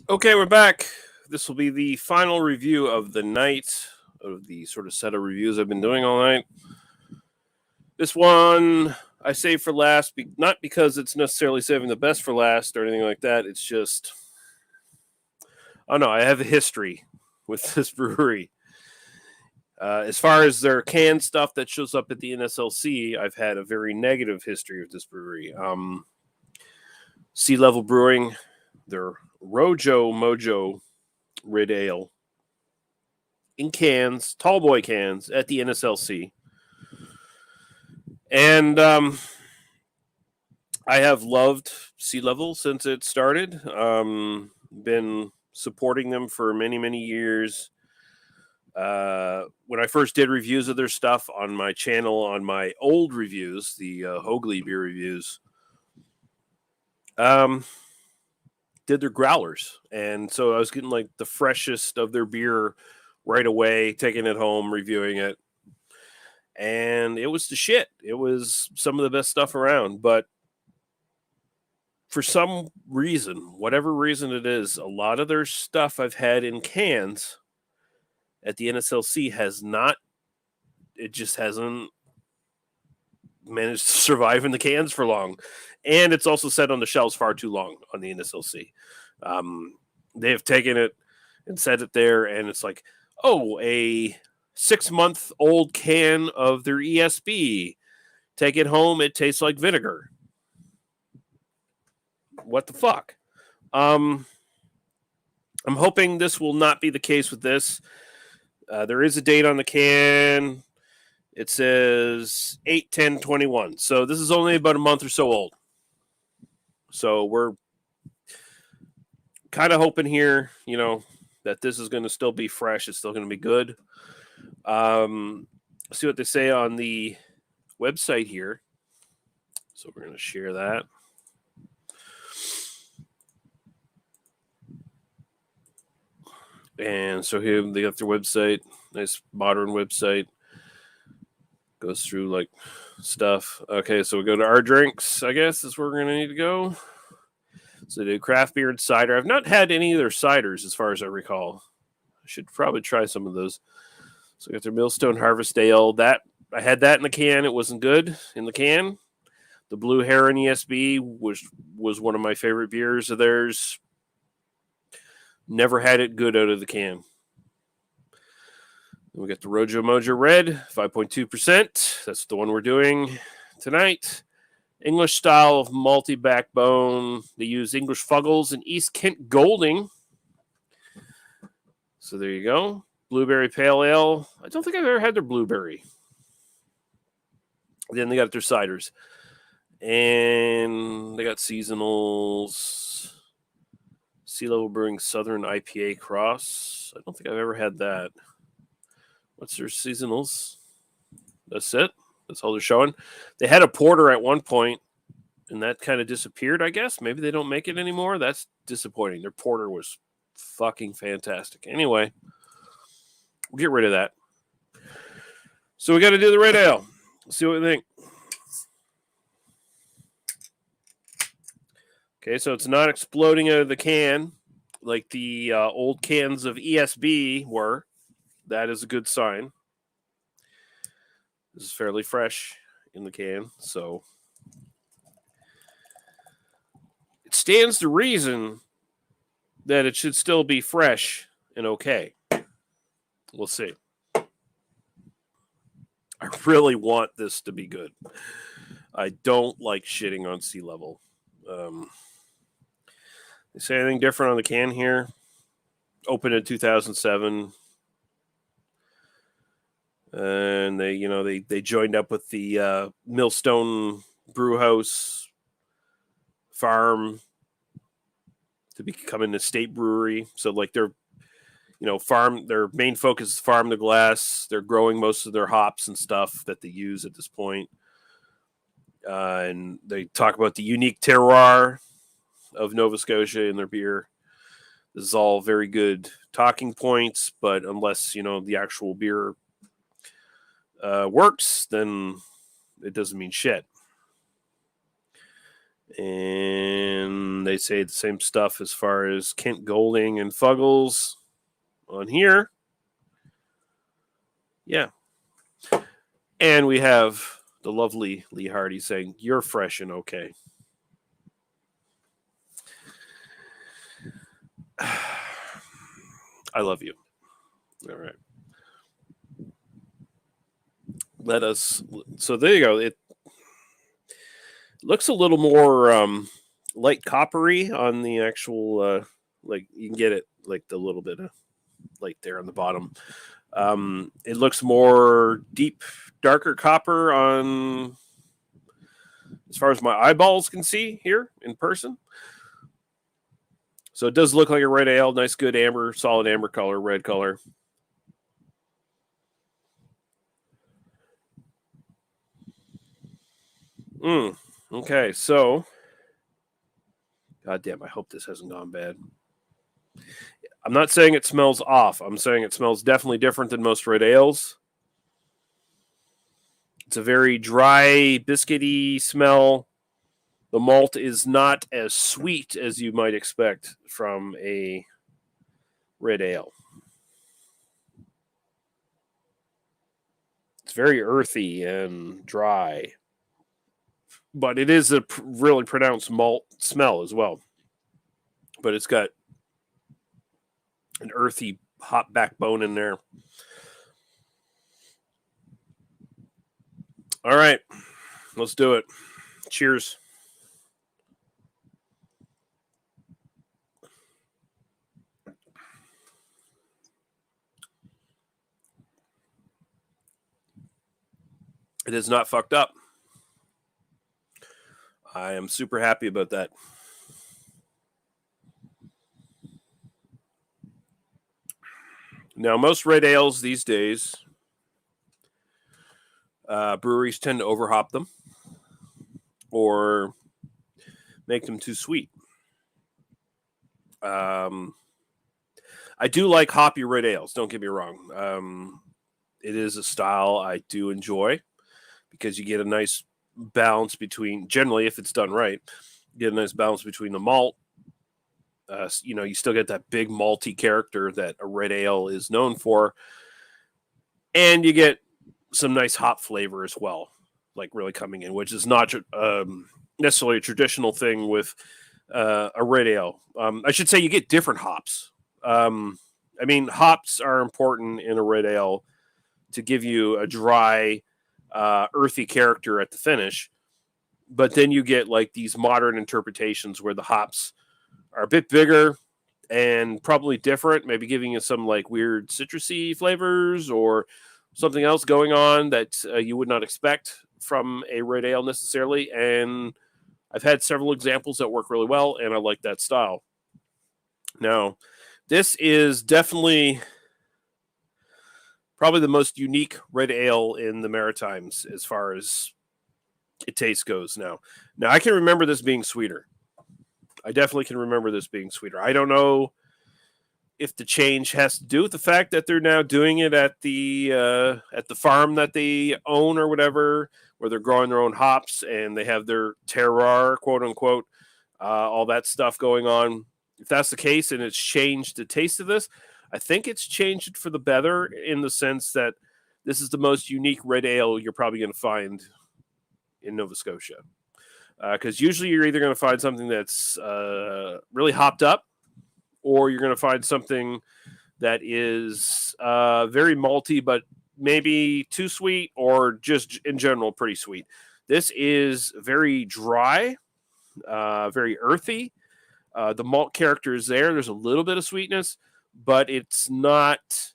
Okay, we're back. This will be the final review of the night of the sort of set of reviews I've been doing all night. This one I save for last, not because it's necessarily saving the best for last or anything like that. It's just, oh no, I have a history with this brewery. As far as their canned stuff that shows up at the NSLC, I've had a very negative history with this brewery. Sea Level Brewing, their Rojo Mojo Red Ale in cans, tall boy cans at the NSLC. And I have loved Sea Level since it started. Been supporting them for many, many years. When I first did reviews of their stuff on my channel, on my old reviews, the Hoagley beer reviews, did their growlers. And so I was getting like the freshest of their beer right away, taking it home, reviewing it. And it was the shit. It was some of the best stuff around. But for some reason, whatever reason it is, a lot of their stuff I've had in cans at the NSLC it just hasn't managed to survive in the cans for long. And it's also sat on the shelves far too long on the NSLC. They have taken it and set it there, and it's like, oh, a 6-month-old can of their ESB. Take it home, it tastes like vinegar. What the fuck? I'm hoping this will not be the case with this. There is a date on the can. It says 8/10/21. So this is only about a month or so old. So we're kind of hoping here, that this is going to still be fresh. It's still going to be good. See what they say on the website here. So we're going to share that. And so here they got their website, nice modern website. Goes through like stuff. Okay, so we go to our drinks, I guess is where we're going to need to go. So they do craft beer and cider. I've not had any of their ciders as far as I recall. I should probably try some of those. So we got their Millstone Harvest Ale. That I had that in the can. It wasn't good in the can. The Blue Heron ESB was one of my favorite beers of theirs. Never had it good out of the can. We got the Rojo Mojo Red, 5.2%. That's the one we're doing tonight. English style of malty backbone. They use English Fuggles and East Kent Golding. So there you go. Blueberry Pale Ale. I don't think I've ever had their blueberry. Then they got their ciders. And they got seasonals. Sea Level Brewing Southern IPA Cross. I don't think I've ever had that. What's their seasonals? That's it. That's all they're showing. They had a porter at one point, and that kind of disappeared, I guess. Maybe they don't make it anymore. That's disappointing. Their porter was fucking fantastic. Anyway, we'll get rid of that. So we got to do the red ale. Let's see what we think. Okay, so it's not exploding out of the can like the old cans of ESB were. That is a good sign. This is fairly fresh in the can, so it stands to reason that it should still be fresh and okay. We'll see. I really want this to be good. I don't like shitting on Sea Level. They say anything different on the can here? Opened in 2007. And they joined up with the Millstone Brewhouse farm to become an estate brewery. So like their main focus is farm to glass. They're growing most of their hops and stuff that they use at this point. And they talk about the unique terroir of Nova Scotia in their beer. This is all very good talking points, but unless, the actual beer works, then it doesn't mean shit. And They say the same stuff as far as Kent Golding and Fuggles on here. Yeah. And we have the lovely Lee Hardy saying, "You're fresh and okay." I love you. All right. So there you go. It looks a little more light coppery on the actual, like you can get it like the little bit of light there on the bottom. It looks more deep, darker copper on, as far as my eyeballs can see here in person. So it does look like a red ale. Nice, good amber, solid amber color, red color. Okay, so God damn, I hope this hasn't gone bad. I'm not saying it smells off. I'm saying it smells definitely different than most red ales. It's a very dry, biscuity smell. The malt is not as sweet as you might expect from a red ale. It's very earthy and dry. But it is a really pronounced malt smell as well. But it's got an earthy, hot backbone in there. All right, let's do it. Cheers. It is not fucked up. I am super happy about that. Now, most red ales these days, breweries tend to overhop them or make them too sweet. I do like hoppy red ales, don't get me wrong. It is a style I do enjoy because you get a nice balance between, generally, if it's done right, you get a nice balance between the malt. You still get that big malty character that a red ale is known for. And you get some nice hop flavor as well, like really coming in, which is not necessarily a traditional thing with a red ale. I should say you get different hops. Hops are important in a red ale to give you a dry, earthy character at the finish. But then you get like these modern interpretations where the hops are a bit bigger and probably different, maybe giving you some like weird citrusy flavors or something else going on that you would not expect from a red ale necessarily. And I've had several examples that work really well, and I like that style. Now, this is definitely probably the most unique red ale in the Maritimes as far as it taste goes now. Now, I can remember this being sweeter. I definitely can remember this being sweeter. I don't know if the change has to do with the fact that they're now doing it at the farm that they own or whatever, where they're growing their own hops and they have their terroir, quote unquote, all that stuff going on. If that's the case and it's changed the taste of this, I think it's changed it for the better in the sense that this is the most unique red ale you're probably going to find in Nova Scotia. Because usually you're either going to find something that's really hopped up, or you're going to find something that is very malty, but maybe too sweet, or just in general pretty sweet. This is very dry, very earthy. The malt character is there. There's a little bit of sweetness, but it's not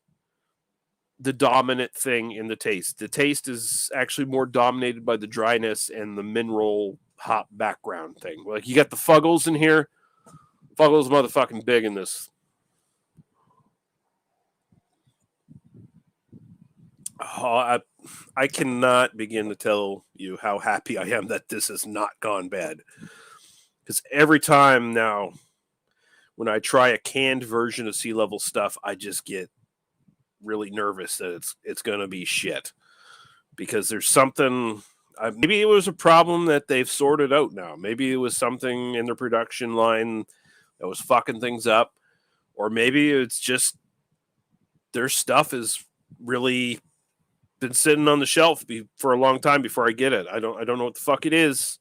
the dominant thing in the taste. The taste is actually more dominated by the dryness and the mineral hop background thing. Like you got the Fuggles in here. Fuggles motherfucking big in this. Oh, I cannot begin to tell you how happy I am that this has not gone bad. Because every time now, when I try a canned version of Sea Level stuff, I just get really nervous that it's going to be shit. Because there's something maybe it was a problem that they've sorted out now. Maybe it was something in the production line that was fucking things up, or maybe it's just their stuff has really been sitting on the shelf for a long time before I get it. I don't know what the fuck it is,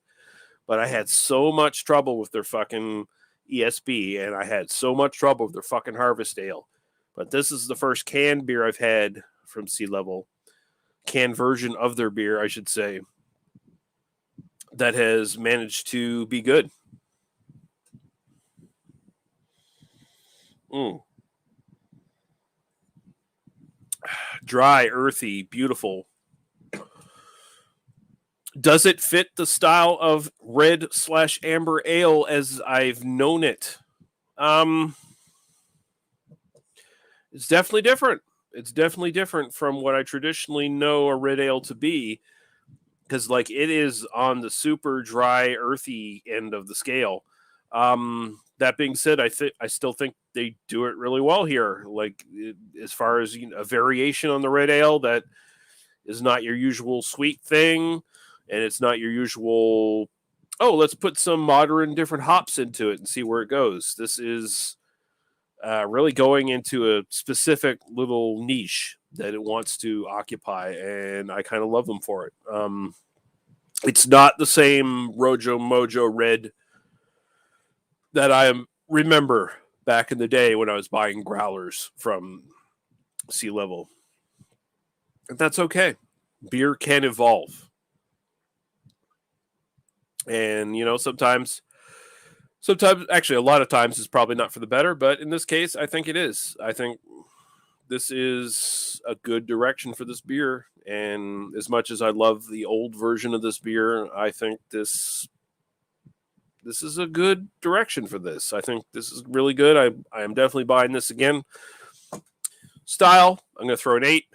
but I had so much trouble with their fucking ESB, and I had so much trouble with their fucking Harvest Ale. But this is the first canned beer I've had from Sea Level, canned version of their beer, I should say, that has managed to be good. Dry, earthy, beautiful. Does it fit the style of red/amber ale as I've known it? It's definitely different. It's definitely different from what I traditionally know a red ale to be, because like it is on the super dry, earthy end of the scale. That being said, I still think they do it really well here. Like as far as a variation on the red ale that is not your usual sweet thing, and it's not your usual. Oh, let's put some modern different hops into it and see where it goes. This is really going into a specific little niche that it wants to occupy, and I kind of love them for it. It's not the same Rojo Mojo Red that I remember back in the day when I was buying growlers from Sea Level. And that's okay. Beer can evolve. And, sometimes, actually, a lot of times it's probably not for the better, but in this case, I think it is. I think this is a good direction for this beer. And as much as I love the old version of this beer, I think this is a good direction for this. I think this is really good. I am definitely buying this again. Style, I'm going to throw an 8.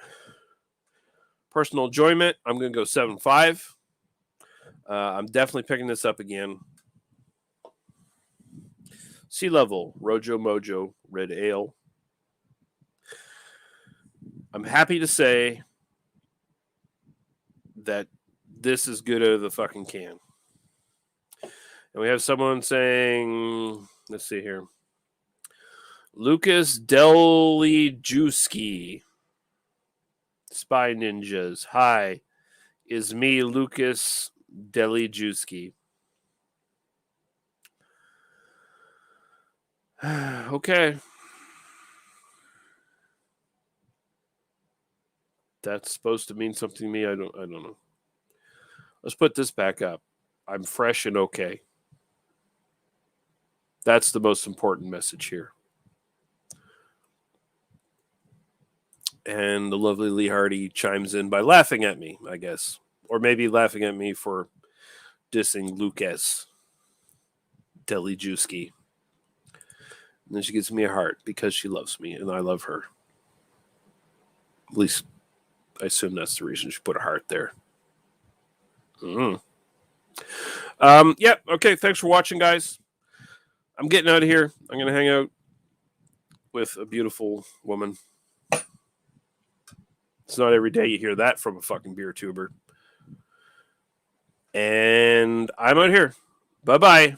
Personal enjoyment, I'm going to go 7.5. I'm definitely picking this up again. Sea Level Rojo Mojo Red Ale. I'm happy to say that this is good out of the fucking can. And we have someone saying, let's see here. Lucas Delijuski. Spy Ninjas. Hi. Is me, Lucas Delijuski. Okay. That's supposed to mean something to me. I don't know. Let's put this back up. I'm fresh and okay. That's the most important message here. And the lovely Lee Hardy chimes in by laughing at me, I guess. Or maybe laughing at me for dissing Lucas Delijuski. And then she gives me a heart because she loves me and I love her. At least I assume that's the reason she put a heart there. Yeah, okay, thanks for watching, guys. I'm getting out of here. I'm going to hang out with a beautiful woman. It's not every day you hear that from a fucking beer tuber. And I'm out here. Bye-bye.